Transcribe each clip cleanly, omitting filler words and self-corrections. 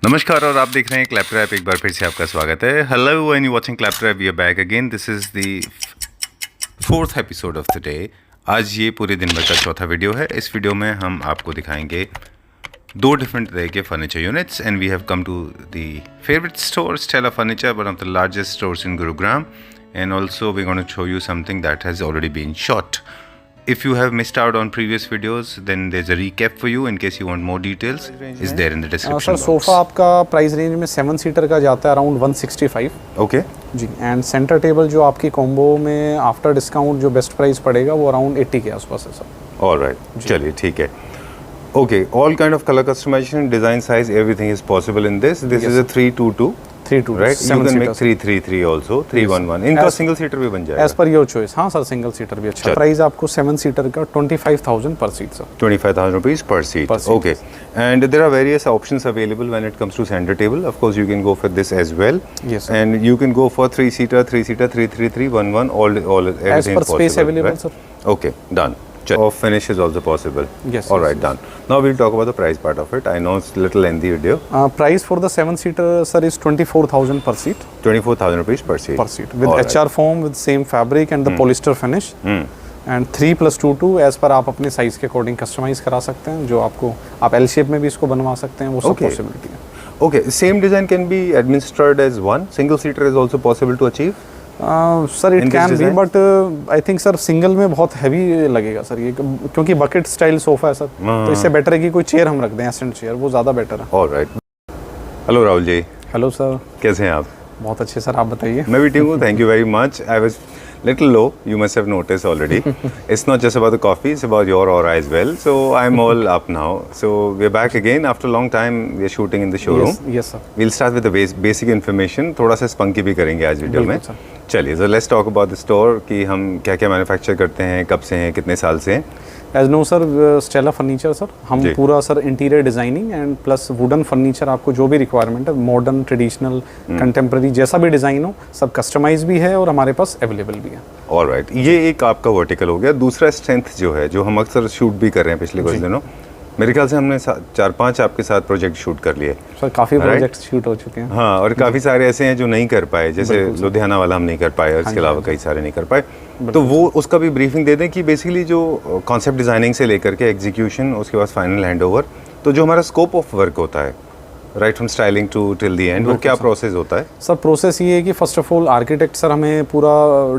नमस्कार और आप देख रहे हैं क्लैप ट्रैप। एक बार फिर से आपका स्वागत है। Hello and you watching clap trap, we are back again. This is the fourth episode of the day. आज ये पूरे दिन भर का चौथा वीडियो है। इस वीडियो में हम आपको दिखाएंगे दो डिफरेंट तरह के furniture units and we have come to the favourite store Stella furniture, one of the largest stores in Gurugram, and also we're going to show you something that has already been shot. If you have missed out on previous videos, then there's a recap for you in case you want more details. Is there in the description box. Sir sofa आपका price range में 7 seater का जाता है around 165 Okay. जी। And centre table जो आपकी combo में after discount जो बेस्ट प्राइस पड़ेगा वो अराउंड 80 के आसपास है सर। All right. चलिए ठीक है। Okay. All kind of color customization, design size, everything is possible in this. This is a 322. 322 Right. You can make 333 also, 311. इनका सिंगल सीटर भी बन जाएगा। As per your choice. हाँ सर, सिंगल सीटर भी अच्छा। प्राइस आपको 7 seater का 25,000 पर seat sir. 25,000 rupees per seat. Okay. And there are various options available when it comes to center table. Of course, you can go for this as well. Yes, sir. And you can go for 3-seater, 333, 11, all everything As per is space possible, available, right? sir. Okay, done. Of finish is also possible. Yes. All right, yes. done. Now we'll talk about the price part of it. I know it's a little lengthy video. Price for the 7 seater sir is 24,000 per seat. 24,000 rupees per seat. Per seat with All right. HR foam with same fabric and the polyester finish. And 3+2 as per आप अपने size के according customise करा सकते हैं। जो आपको आप L shape में भी इसको बनवा सकते हैं, वो सब पॉसिबिलिटी है। Okay, same design can be administered as one. Single seater is also possible to achieve. Sir it can be, but I think sir single में बहुत हैवी लगेगा सर ये, क्योंकि बकेट स्टाइल सोफा है सर। तो इससे better है कि कोई चेयर हम रख दें, एसेंट चेयर, वो ज़्यादा बेटर है। Alright. Hello Rahul ji. Hello sir, कैसे हैं आप? बहुत अच्छे सर, आप बताइए। मैं भी ठीक हूँ, thank you very much. I was little low, you must have noticed already. It's not just about the coffee, it's about your aura as well. So I'm all up now. So we're back again after a long time. We're shooting in the showroom. Yes sir. We'll start with the basic information. थोड़ा सा spunky भी करेंगे आज video में। चलिए, so let's talk about the store कि हम क्या क्या मैन्युफैक्चर करते हैं, कब से हैं, कितने साल से हैं। As no sir, Stella furniture sir, हम पूरा sir interior designing and plus wooden furniture, आपको जो भी रिक्वायरमेंट है, मॉडर्न, ट्रेडिशनल, कंटेम्प्रेरी, जैसा भी डिज़ाइन हो, सब कस्टमाइज भी है और हमारे पास अवेलेबल भी है। ऑलराइट, ये एक आपका वर्टिकल हो गया। दूसरा स्ट्रेंथ जो है, जो हम अक्सर शूट भी कर रहे हैं पिछले कुछ दिनों, मेरे ख्याल से हमने 4-5 आपके साथ प्रोजेक्ट शूट कर लिए सर। काफ़ी प्रोजेक्ट शूट हो चुके हैं। हाँ, और काफ़ी सारे ऐसे हैं जो नहीं कर पाए, जैसे लुधियाना वाला हम नहीं कर पाए, और इसके अलावा कई सारे नहीं कर पाए। तो वो उसका भी ब्रीफिंग दे दें कि बेसिकली जो कॉन्सेप्ट डिज़ाइनिंग से लेकर के एग्जीक्यूशन, उसके बाद फाइनल हैंडओवर, तो जो हमारा स्कोप ऑफ वर्क होता है right from styling to till the end, वो क्या प्रोसेस होता है? सर प्रोसेस ये है कि first of all architect sir हमें पूरा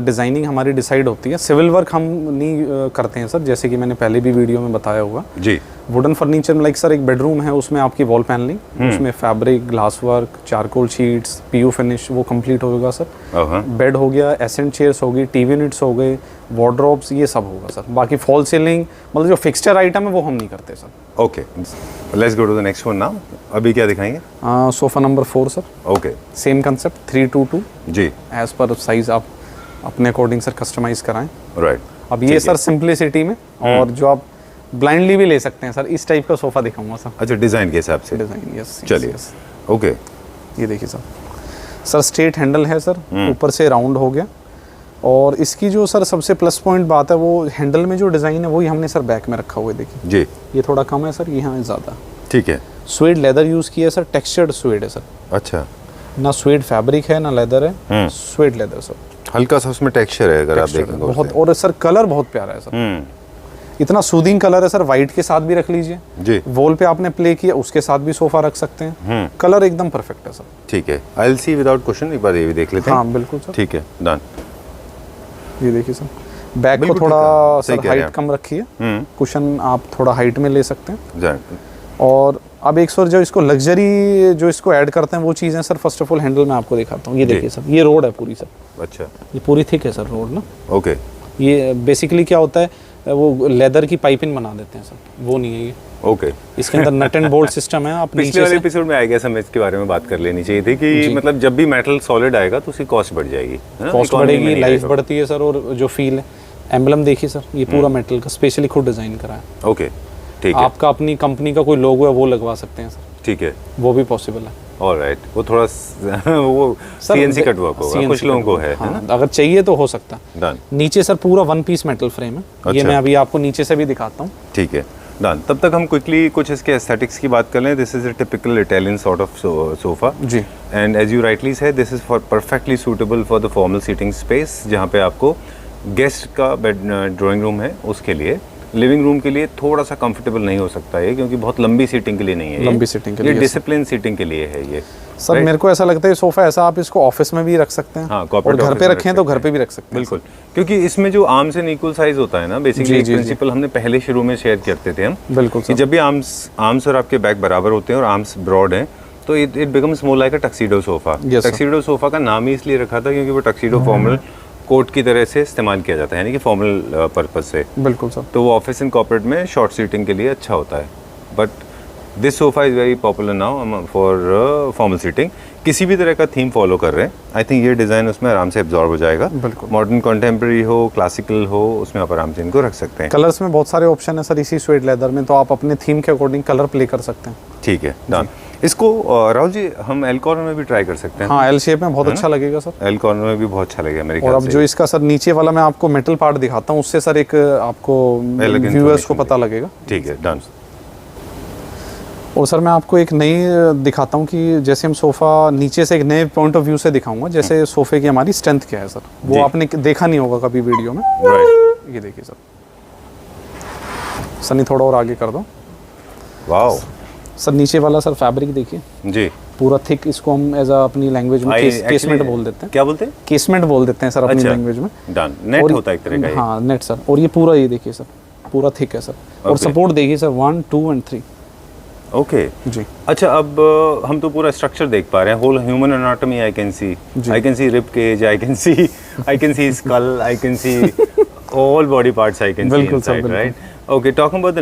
डिज़ाइनिंग हमारी डिसाइड होती है। सिविल वर्क हम नहीं करते हैं सर, जैसे कि मैंने पहले भी वीडियो में बताया होगा जी। वुडन फर्नीचर में लाइक सर एक बेडरूम है, उसमें आपकी वॉल पैनलिंग, उसमें fabric, glass work, charcoal sheets, PU finish, वो कंप्लीट होगा सर। बेड हो गया, एसेंट चेयर्स हो गई, टीवी यूनिट्स हो गए, वार्डरोब्स, ये सब होगा सर। बाकी फॉल सीलिंग, मतलब जो फिक्सचर आइटम है वो हम नहीं करते sir. Okay, let's go to the next one now. अभी क्या दिखाएंगे? Sofa number 4 sir. Okay, same concept 322 जी। एज पर साइज आप अपने अकॉर्डिंग सर कस्टमाइज कराएं। राइट। अब ये सर सिंप्लिसिटी में, और जो आप ब्लाइंडली भी ले सकते हैं सर, इस टाइप का सोफा दिखाऊंगा सर। अच्छा, डिज़ाइन के हिसाब से? Design, yes. चलिए, ओके। ये देखिए सर स्ट्रेट हैंडल है सर, ऊपर से राउंड हो गया। और इसकी जो सर सबसे प्लस पॉइंट बात है, वो हैंडल में जो डिज़ाइन है वही हमने सर बैक में रखा हुआ है, देखिए जी। ये थोड़ा कम है सर, यहाँ ज़्यादा। ठीक है। स्वेड लेदर यूज़ किया है सर, टेक्सचर्ड स्वेड है सर। अच्छा, ना स्वेड फैब्रिक है ना लेदर है, स्वेड लेदर सर। हल्का सा उसमें टेक्सचर है, अगर आप देखेंगे बहुत। और सर कलर बहुत प्यारा है सर, इतना सूदिंग कलर है सर। वाइट के साथ भी रख लीजिए जी, वॉल पे आपने प्ले किया उसके साथ भी सोफा रख सकते हैं। कलर एकदम परफेक्ट है सर। ठीक है, I will see without question, एक बार ये भी देख लेते हैं। हाँ बिल्कुल सर। ठीक है, डन। ये देखिए सर, बैक को थोड़ा सर हाइट कम रखी है, कुशन आप थोड़ा हाइट में ले सकते हैं। और अब एक सर जो इसको लग्जरी जो इसको ऐड करते हैं वो चीज़ें sir, first of all handle में आपको दिखाता हूँ। ये देखिए सर, ये रोड है पूरी सर। अच्छा, ये पूरी थिक है सर रोड ना। ओके। ये बेसिकली क्या होता है, वो लेदर की पाइपिंग बना देते हैं सर, वो नहीं है ये। ओके। इसके अंदर नट एंड बोल्ट सिस्टम है। आप पिछले वाले एपिसोड में आएगा समय इसके बारे में बात कर लेनी चाहिए थी कि मतलब जब भी मेटल सॉलिड आएगा तो उसकी कॉस्ट बढ़ जाएगी, कॉस्ट बढ़ेगी, लाइफ बढ़ती है सर। और जो फील है, एम्बलम देखिए सर, ये पूरा मेटल का स्पेशली खुद डिजाइन करा है। ओके, ठीक है। आपका अपनी कंपनी का कोई लोगो है वो लगवा सकते हैं सर। ठीक है, वो भी पॉसिबल है। ऑलराइट, वो थोड़ा वो सीएनसी कट वर्क होगा, कुछ लोगों को है ना? अगर चाहिए तो हो सकता है। नीचे सर पूरा 1 पीस मेटल फ्रेम है। ये मैं अभी आपको नीचे से भी दिखाता हूँ। ठीक है, डन। तब तक हम क्विकली कुछ इसके एस्थेटिक्स की बात कर लें। This is a typical Italian sort of sofa जी। And as you rightly said this is for perfectly suitable for the formal seating space, जहाँ पे आपको गेस्ट का बेड ड्राइंग रूम है उसके लिए। लिविंग रूम के लिए थोड़ा सा कंफर्टेबल नहीं हो सकता है क्योंकि बहुत लंबी सीटिंग के लिए नहीं है, लंबी सीटिंग के लिए, ये डिसिप्लिन सीटिंग के लिए है ये। सर मेरे को ऐसा लगता है सोफा ऐसा आप इसको ऑफिस में भी रख सकते हैं, हाँ, और घर पे रखें तो घर पे भी रख सकते हैं। बिल्कुल, क्योंकि इसमें जो आर्म्स एंड इक्वल साइज होता है ना, बेसिकली एक प्रिंसिपल हमने पहले शुरू में शेयर करते थे हम, बिल्कुल कि जब भी आर्म्स और आपके बैक बराबर होते हैं और आर्म्स ब्रॉड हैं तो it becomes more like a tuxedo sofa. Tuxedo sofa का नाम ही इसलिए रखा था क्योंकि वो टक्सीडो फॉर्मल कोट की तरह से इस्तेमाल किया जाता है, यानी कि फॉर्मल पर्पस से। बिल्कुल सर। तो वो ऑफिस एंड कॉर्पोरेट में शॉर्ट सीटिंग के लिए अच्छा होता है, but this sofa is very popular now for formal seating. किसी भी तरह का थीम फॉलो कर रहे हैं, आई थिंक ये डिज़ाइन उसमें आराम से एब्जॉर्ब हो जाएगा। बिल्कुल। मॉडर्न कंटेम्प्रेरी हो, क्लासिकल हो, उसमें आप आराम से इनको रख सकते हैं। कलर्स में बहुत सारे ऑप्शन है सर इसी स्वेड लेदर में, तो आप अपने थीम के अकॉर्डिंग कलर प्ले कर सकते हैं। ठीक है, डन। इसको राहुल जी हम एल कॉर्नर में भी ट्राई कर सकते हैं। हाँ, एल शेप में बहुत अच्छा लगेगा सर। एल कॉर्नर में भी बहुत अच्छा लगेगा मेरे और ख्याल अब से। जो इसका सर नीचे वाला मैं आपको मेटल पार्ट दिखाता हूँ, उससे सर एक आपको व्यूअर्स को पता लगेगा। ठीक है, डन। और सर मैं आपको एक नई दिखाता हूँ कि जैसे हम सोफ़ा नीचे से एक नए पॉइंट ऑफ व्यू से दिखाऊंगा, जैसे सोफ़े की हमारी स्ट्रेंथ क्या है सर, वो आपने देखा नहीं होगा कभी वीडियो में। राइट। ये देखिए सर, सनी थोड़ा और आगे कर दो। वाओ सर नीचे वाला सर फैब्रिक देखिए जी, पूरा थिक, इसको हम एज अ अपनी लैंग्वेज में केसमेंट बोल देते हैं। क्या बोलते हैं? केसमेंट बोल देते हैं सर अपनी लैंग्वेज में। डन। नेट होता है एक तरह का ये। हाँ, नेट सर। और ये पूरा ये देखिए सर, पूरा थिक है सर। और सपोर्ट देखिए सर 1, 2 एंड 3। ओके जी। अच्छा, अब हम तो पूरा स्ट्रक्चर देख पा रहे हैं, whole human anatomy I can see rib cage, I can see skull, I can see all body parts, I can see inside, right? Okay, talking about the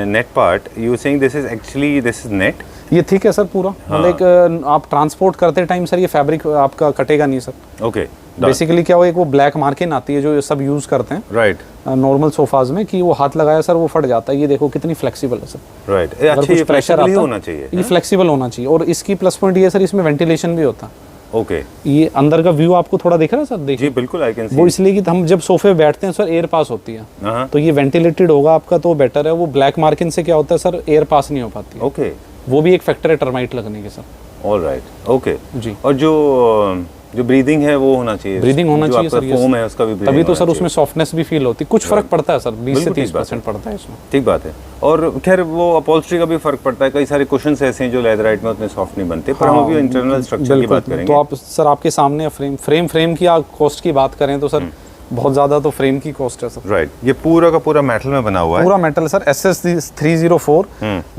net part, you saying this is actually this is net. ये ठीक है sir पूरा, मतलब आप transport करते time sir ये fabric आपका कटेगा नहीं सर। ओके, बेसिकली क्या हो, एक वो ब्लैक मार्किंग आती है जो सब यूज करते हैं राइट नॉर्मल सोफाज में, कि वो हाथ लगाया सर वो फट जाता है। ये देखो कितनी फ्लेक्सिबल है सर। राइट। अच्छा, ये प्रेशर फ्लेक्सिबल होना चाहिए, ये फ्लेक्सिबल होना चाहिए। और इसकी प्लस पॉइंट ये सर, इसमें वेंटिलेशन भी होता है। ओके, ये अंदर का व्यू आपको थोड़ा दिख रहा है सर, देखिए। जी बिल्कुल, आई कैन सी। वो इसलिए कि हम जब सोफे पे बैठते हैं सर एयर पास होती है, तो ये वेंटिलेटेड होगा आपका तो बेटर है। वो ब्लैक मार्किंग से क्या होता है सर, एयर पास नहीं हो पाती है। ओके, वो भी एक फैक्टर है टर्माइट लगने के सर। ऑल राइट, ओके जी। और जो ब्रीदिंग है वो होना चाहिए, ब्रीदिंग होना चाहिए सर, फोम है उसका भी breathing तभी तो होना सर चाहिए। उसमें सॉफ्टनेस भी फील होती है। कुछ फर्क पड़ता है सर, 20 से 30% पड़ता है इसमें। ठीक बात है। और खैर वो अपॉल्स्ट्री का भी फर्क पड़ता है, कई सारे कुशन्स ऐसे हैं जो लेदराइट में उतने सॉफ्ट नहीं बनते, पर हम अभी इंटरनल स्ट्रक्चर की बात करेंगे। तो आप सर आपके सामने फ्रेम की कॉस्ट की बात करें तो सर बहुत ज़्यादा तो फ्रेम की कॉस्ट है सर। राइट। ये पूरा का पूरा मेटल में बना हुआ है, पूरा metal sir, SS304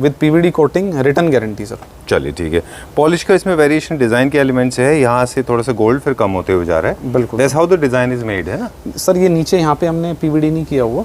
with PVD coating, return guarantee sir. चलिए ठीक है। पॉलिश का इसमें वेरिएशन डिजाइन के एलिमेंट्स है, यहाँ से थोड़ा सा गोल्ड फिर कम होते हुए जा रहा है। बिल्कुल, that's how the design is made, है ना सर। ये नीचे यहाँ पे हमने PVD नहीं किया हुआ,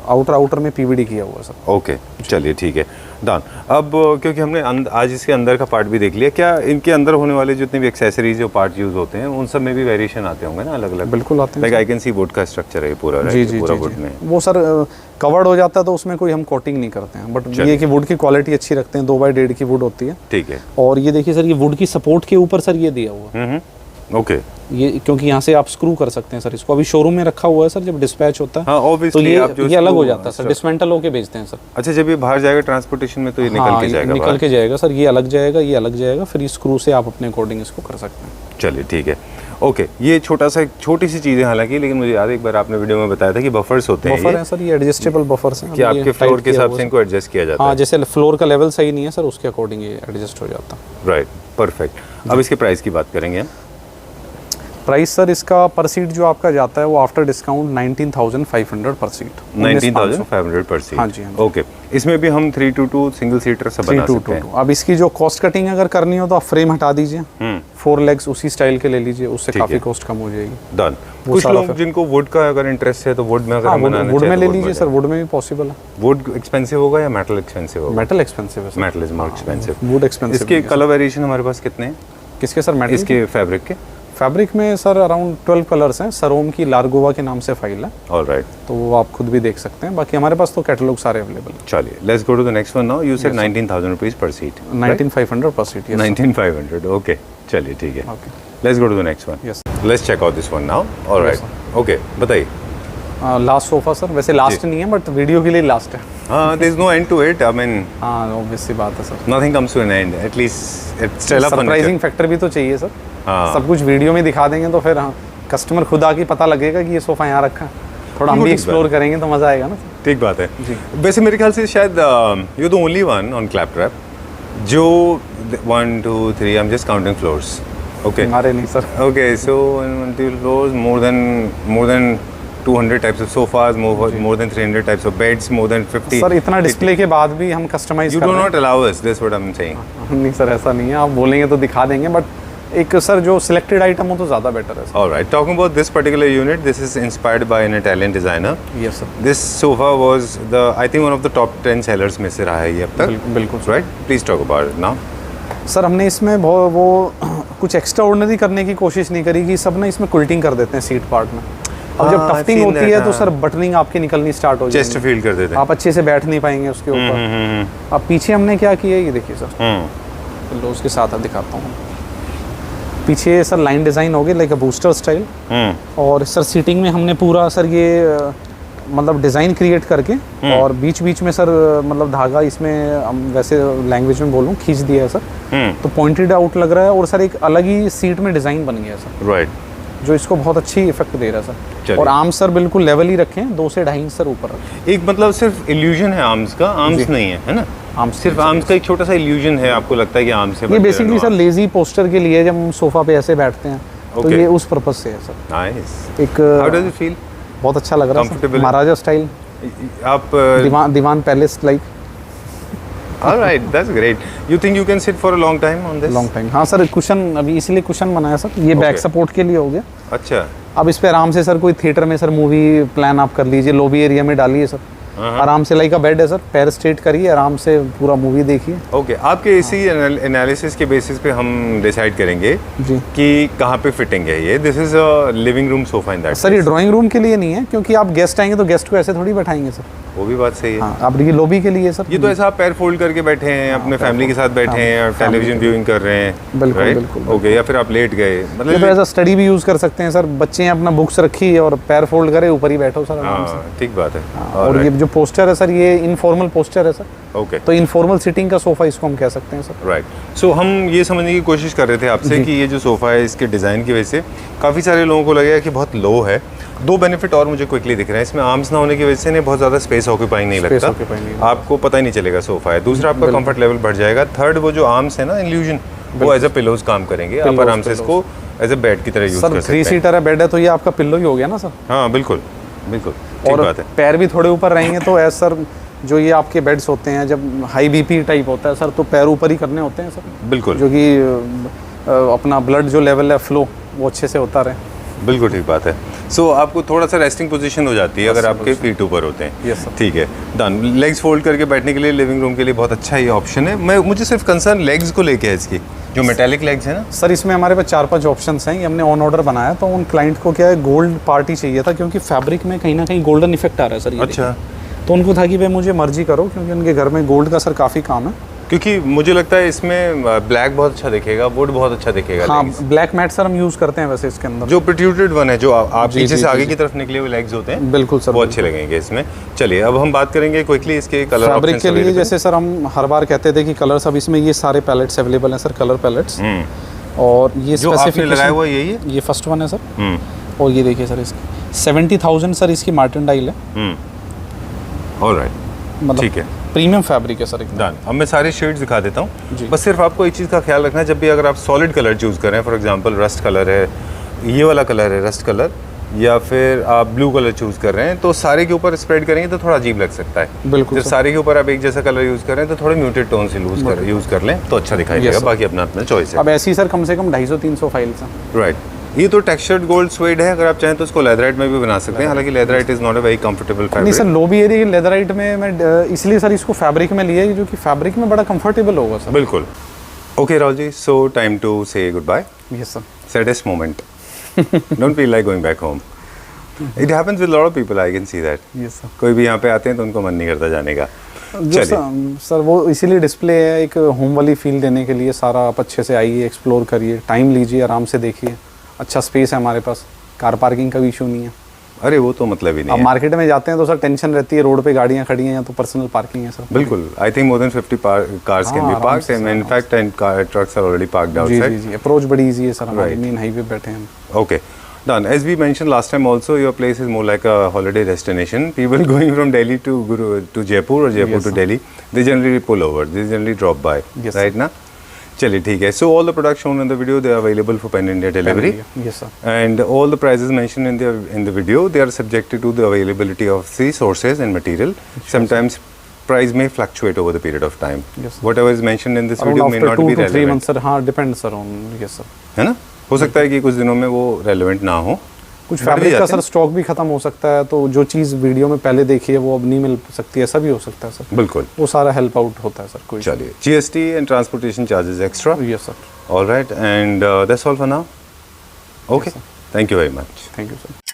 आउटर में PVD किया हुआ सर। ओके, चलिए ठीक है, डन। अब क्योंकि हमने आज इसके अंदर का पार्ट भी देख लिया, क्या इनके अंदर होने वाले जितने भी एक्सेसरीज जो पार्ट यूज होते हैं उन सब में भी वेरिएशन आते होंगे ना, अलग अलग? बिल्कुल आते हैं। Like I can C would का स्ट्रक्चर है पूरा, जी, पूरा वुड में। वो सर कवर्ड हो जाता है तो उसमें कोई हम कोटिंग नहीं करते हैं, बट ये कि वुड की क्वालिटी अच्छी रखते हैं। 2x1.5 की वुड होती है। ठीक है। और ये देखिए सर, ये वुड की सपोर्ट के ऊपर सर ये दिया हुआ है। ओके, ये क्योंकि यहाँ से आप स्क्रू कर सकते हैं सर। इसको अभी शोरूम में रखा हुआ है सर, जब डिस्पैच होता है तो ये अलग हो जाता है सर, डिसमेंटल होके भेजते हैं सर। अच्छा, जब ये बाहर जाएगा ट्रांसपोर्टेशन में तो ये निकल के जाएगा, निकल के जाएगा सर। ये अलग जाएगा, ये अलग जाएगा, फिर इस स्क्रू से आप अपने अकॉर्डिंग इसको कर सकते हैं। चलिए ठीक है, ओके। ये छोटी सी चीज़ है हालांकि, लेकिन मुझे याद है एक बार आपने वीडियो में बताया था कि बफर्स होते हैं। बफर है सर, ये एडजस्टेबल बफर्स हैं कि आपके फ्लोर के हिसाब से इनको एडजस्ट किया जाता है। हाँ, जैसे फ्लोर का लेवल सही नहीं है सर, उसके अकॉर्डिंग ये एडजस्ट हो जाता है। Right, perfect. अब इसके प्राइस की बात करेंगे। प्राइस सर इसका पर सीट जो आपका जाता है वो after discount 19,500 per seat. 19,500 per seat. हाँ जी, ओके। इसमें भी हम 322 सिंगल सीटर सब बना सकते हैं। अब इसकी जो कॉस्ट कटिंग अगर करनी हो तो आप फ्रेम हटा दीजिए, 4 लेग्स उसी स्टाइल के ले लीजिए, उससे काफी कॉस्ट कम हो जाएगी। डन। कुछ लोग जिनको वुड का अगर इंटरेस्ट है तो वुड में अगर वुड में ले लीजिए सर, वुड में भी पॉसिबल है। वुड एक्सपेंसिव होगा या मेटल एक्सपेंसिव होगा? मेटल एक्सपेंसिव है sir. Metal is more expensive, would expensive. इसके कलर वेरिएशन हमारे पास कितने हैं? किसके सर? मेटल इसके फैब्रिक के? फैब्रिक में सर अराउंड 12 कलर्स हैं। सरोम की लार्गोवा के नाम से फाइल है। ऑलराइट, तो वो आप खुद भी देख सकते हैं। बाकी हमारे पास तो कैटलॉग सारे अवेलेबल हैं। चलिए, let's go to the next one now. You said 19,000 rupees per seat. 19,500 per seat. 19,500, okay. चलिए ठीक है, okay. Let's go to the next one. Yes, let's check out this one now. Alright, okay, बताइए। Last sofa sir, वैसे last नहीं है but video के लिए last है। हाँ, there is no end to it, I mean हाँ obvious सी बात है sir, nothing comes to an end, at least it's still a surprising factor भी तो चाहिए सर। हाँ। सब कुछ वीडियो में दिखा देंगे तो फिर हाँ कस्टमर खुद आके पता लगेगा कि ये सोफ़ा यहाँ रखा है, थोड़ा हम भी एक्सप्लोर करेंगे तो मज़ा आएगा ना। ठीक बात है। वैसे मेरे ख्याल से शायद you the only one on claptrap जो 1 2 3 I am just counting floors, okay हमारे नहीं sir. Okay, so in 1 floors, more than 200 types of sofas, more than 300 types of beds, more than 50. Sir इतना डिस्प्ले के बाद भी हम customise You कर do रहे not allow us. That's what I'm saying. हैं। नहीं सर ऐसा नहीं है, आप बोलेंगे तो दिखा देंगे बट एक सर जो सिलेक्टेड आइटम हो तो ज़्यादा बेटर है sir. All right. Talking about this particular unit, this is inspired by an Italian designer. Yes sir. This sofa was I think one of the top 10 sellers में से रहा है ये अब तक. बिल्कुल sir. Right? Please talk about it now. Sir हमने इसमें वो कुछ एक्स्ट्रा ऑर्डिनरी करने की कोशिश नहीं करी कि सब ना इसमें कुल्टिंग कर देते हैं सीट पार्ट में। अब जब हाँ, टफ्टिंग I've seen होती that, है तो हाँ। सर बटनिंग आपकी निकलनी स्टार्ट हो Chest जाएगी, feel कर देते हैं. आप अच्छे से बैठ नहीं पाएंगे उसके ऊपर। अब पीछे हमने क्या किया ये देखिए सर, लो उसके साथ आप दिखाता हूँ। पीछे सर लाइन डिज़ाइन हो गई लाइक अ बूस्टर स्टाइल, और सर सीटिंग में हमने पूरा सर ये मतलब डिज़ाइन क्रिएट करके और बीच बीच में सर मतलब धागा इसमें हम वैसे लैंग्वेज में बोलूँ खींच दिया है सर, तो पॉइंटेड आउट लग रहा है और सर एक अलग ही सीट में डिज़ाइन बन गया है सर, Right. जो इसको बहुत अच्छी इफेक्ट दे रहा है सर। चलिए। और आर्म सर बिल्कुल लेवल ही रखे हैं, 2 से 2.5 इंच सर ऊपर रखें। एक मतलब सिर्फ इल्यूजन है आर्म्स का, आर्म्स नहीं है, है ना? आर्म्स सिर्फ आर्म्स का एक छोटा सा इल्यूजन है, आपको लगता है कि आर्म्स से ये बेसिकली सर लेजी पोस्टर के लिए जब हम सोफा पे ऐसे बैठते हैं तो Okay. ये उस पर्पज से है सर। नाइस। एक हाउ डज इट फील? बहुत अच्छा लग रहा है Comfortable सर, है? महाराजा स्टाइल, आप Diwan palace like. Alright, that's great. You think you can sit for a long time on this? Long time, हाँ सर। कुशन अभी इसीलिए कुशन बनाया सर, ये बैक Okay. सपोर्ट के लिए हो गया। अच्छा। अब इस पे आराम से सर कोई थिएटर में सर मूवी प्लान आप कर लीजिए, लॉबी एरिया में डालिए सर, आराम से लाइक अ बेड है सर, पैर स्ट्रेट करिए, आराम से पूरा मूवी देखिए। ओके, आपके इसी एनालिसिस के बेसिस पे हम डिसाइड करेंगे जी कि कहाँ पे फिटिंग है ये। This is a living room sofa in that. Sir ये ड्राइंग रूम के लिए नहीं है, क्योंकि आप गेस्ट आएंगे तो गेस्ट को ऐसे थोड़ी बैठाएंगे सर। वो भी बात सही है। हाँ, आप ये लॉबी के लिए सर। ये तो ऐसा आप पैर फोल्ड करके बैठे हैं, अपने फैमिली के साथ बैठे हैं और टेलीविजन व्यूइंग कर रहे हैं, बिल्कुल, right? बिल्कुल, ओके, या फिर आप लेट गए, ये तो मतलब ऐसा स्टडी भी यूज़ कर सकते हैं सर। बच्चे हैं अपना बुक्स रखी और पैर फोल्ड करे, ऊपर ही बैठो सर आराम से। हाँ, ठीक बात है। और ये जो पोस्टर है सर, ये इनफॉर्मल पोस्टर है सर, ओके, तो इनफॉर्मल सिटिंग का सोफा इसको हम कह सकते हैं सर। राइट। सो हम ये समझने की कोशिश कर रहे थे आपसे कि ये जो सोफ़ा है इसके डिज़ाइन की वजह से काफ़ी सारे लोगों को लगेगा कि बहुत लो है। 2 बेनिफिट और मुझे क्विकली दिख रहे हैं इसमें। आर्म्स ना होने की वजह से नहीं बहुत ज़्यादा स्पेस ऑक्यूपाइंग नहीं लगता, occupying नहीं आपको पता ही नहीं चलेगा सोफ़ा है। दूसरा, आपका कंफर्ट लेवल बढ़ जाएगा। थर्ड, वो जो आर्म्स है ना इल्यूजन, वो एज अ पिलोज काम करेंगे, आप आराम से इसको एज अ बेड की तरह यूज़ कर सर सकते 3 हैं। सीटर है, बेड है, तो ये आपका पिल्लो ही हो गया ना सर। हाँ, बिल्कुल बिल्कुल, ठीक और बात है। पैर भी थोड़े ऊपर रहेंगे तो एज सर जो ये आपके बेड्स होते हैं, जब हाई बीपी टाइप होता है सर, तो पैर ऊपर ही करने होते हैं सर, बिल्कुल जो कि अपना ब्लड जो लेवल है फ्लो वो अच्छे से होता रहे। बिल्कुल ठीक बात है। सो आपको थोड़ा सा रेस्टिंग पोजीशन हो जाती है अगर आपके फीट ऊपर होते हैं। Yes, sir. ठीक है, डन। लेग्स फोल्ड करके बैठने के लिए लिविंग रूम के लिए बहुत अच्छा ये ऑप्शन है। मुझे सिर्फ कंसर्न लेग्स को लेके है इसकी, जो मेटालिक लेग्स है ना। सर इसमें हमारे पास 4-5 ऑप्शंस हैं, ये हमने ऑन ऑर्डर बनाया, तो उन क्लाइंट को क्या है गोल्ड पार्टी चाहिए था, क्योंकि फैब्रिक में कहीं ना कहीं गोल्डन इफेक्ट आ रहा है सर। ये अच्छा। देखिए। तो उनको था कि भाई मुझे मर्जी करो, क्योंकि उनके घर में गोल्ड का सर काफ़ी काम है। क्योंकि मुझे लगता है इसमें ब्लैक बहुत अच्छा दिखेगा, वुड बहुत अच्छा दिखेगा। हाँ, legs। ब्लैक मैट सर हम यूज़ करते हैं वैसे इसके अंदर। जो प्रोट्रूडेड वन है, जो आप जी, पीछे जी, से आगे जी, की तरफ निकले हुए लेग्स होते हैं, बिल्कुल सर, वो अच्छे लगेंगे इसमें। चलिए, अब हम बात करेंगे क्विकली इसके कलर फैब्रिक के लिए। जैसे सर हम हर बार कहते थे कि कलर्स, अब इसमें ये सारे पैलेट्स अवेलेबल हैं सर, कलर पैलेट्स। और ये जो आपने स्पेसिफिकेशन लगाया हुआ यही है। ये फर्स्ट वन है सर। और ये देखिए सर, इसकी 70,000 सर इसकी मार्टिन डाइल है। ऑलराइट, मतलब ठीक है, प्रीमियम फैब्रिक है सर एकदम। डन। अब मैं सारे शेड्स दिखा देता जी। हूँ। बस सिर्फ आपको एक चीज़ का ख्याल रखना है, जब भी अगर आप सॉलिड कलर चूज़ करें, फॉर एग्जांपल रस्ट कलर है, ये वाला कलर है रस्ट कलर, या फिर आप ब्लू कलर चूज़ कर रहे हैं, तो सारे के ऊपर स्प्रेड करेंगे तो थोड़ा अजीब लग सकता है। बिल्कुल जब सर। सारे के ऊपर आप एक जैसा कलर यूज़ कर रहे हैं तो थोड़े म्यूटेड टोन से यूज़ कर लें तो अच्छा दिखाई देगा। sir. बाकी अपना अपना चॉइस है। अब ऐसी सर कम से कम 250-300 फाइल्स हैं। राइट। ये तो टेक्सचर्ड गोल्ड स्वेड है, अगर आप चाहें तो इसको लेदराइट में भी बना सकते हैं। हालांकि leatherette is not a very comfortable नहीं फैब्रिक। सर, लॉबी एरिया की लेदराइट में मैं इसलिए सर इसको फैब्रिक में लिया है, जो कि फैब्रिक में बड़ा कंफर्टेबल होगा सर। बिल्कुल। Okay Rahul ji, so time to say goodbye. Yes sir. Saddest moment. Don't feel like going back home. It happens with a lot of people. I can see that. Yes sir. कोई भी यहाँ पे आते हैं तो उनको मन नहीं करता जाने का। जो सर वो इसीलिए डिस्प्ले है, एक होम वाली फील देने के लिए। सारा आप अच्छे से आइए, एक्सप्लोर करिए, टाइम लीजिए, आराम से देखिए। अच्छा स्पेस है हमारे पास, कार पार्किंग का भी इशू नहीं है। अरे वो तो मतलब ही नहीं अब है। मार्केट में जाते हैं तो सर टेंशन रहती है, रोड पे गाड़ियां खड़ी हैं या तो पर्सनल पार्किंग है सर। बिल्कुल, I think more than 50 cars can be आराम parked से and sir, in fact 10 trucks are already parked जी outside. जी जी, अप्रोच बड़ी इजी है सर, हमारे Right. मेन हाईवे बैठे हैं हम। Okay, done. As we mentioned last time also, your place is more like a holiday destination. People going from Delhi to Jaipur or Jaipur Yes, to sir. Delhi, they generally pull over. They generally drop by, Yes, right sir. ना? चलिए ठीक है. So all the products shown in the video, they are available for Pan India delivery. Yes sir, And all the prices mentioned in the video, they are subjected to the availability of the sources and material. Sometimes price may fluctuate over the period of time. Yes, sir. Whatever is mentioned in this around video may after not 2 be to 3 relevant. Month sir, हाँ depend sir on, yes sir. है ना? हो सकता है कि कुछ दिनों में वो रेलेवेंट ना हो। कुछ बढ़ भी फैब्रिक का जाते सर हैं। स्टॉक भी खत्म हो सकता है, तो जो चीज़ वीडियो में पहले देखी है वो अब नहीं मिल सकती, ऐसा भी हो सकता है सर। बिल्कुल। वो सारा हेल्प आउट होता है सर, कोई। चलिए, GST and transportation charges extra. Yes sir, All right, and that's all for now. Okay, sir. thank you very much. Thank you sir.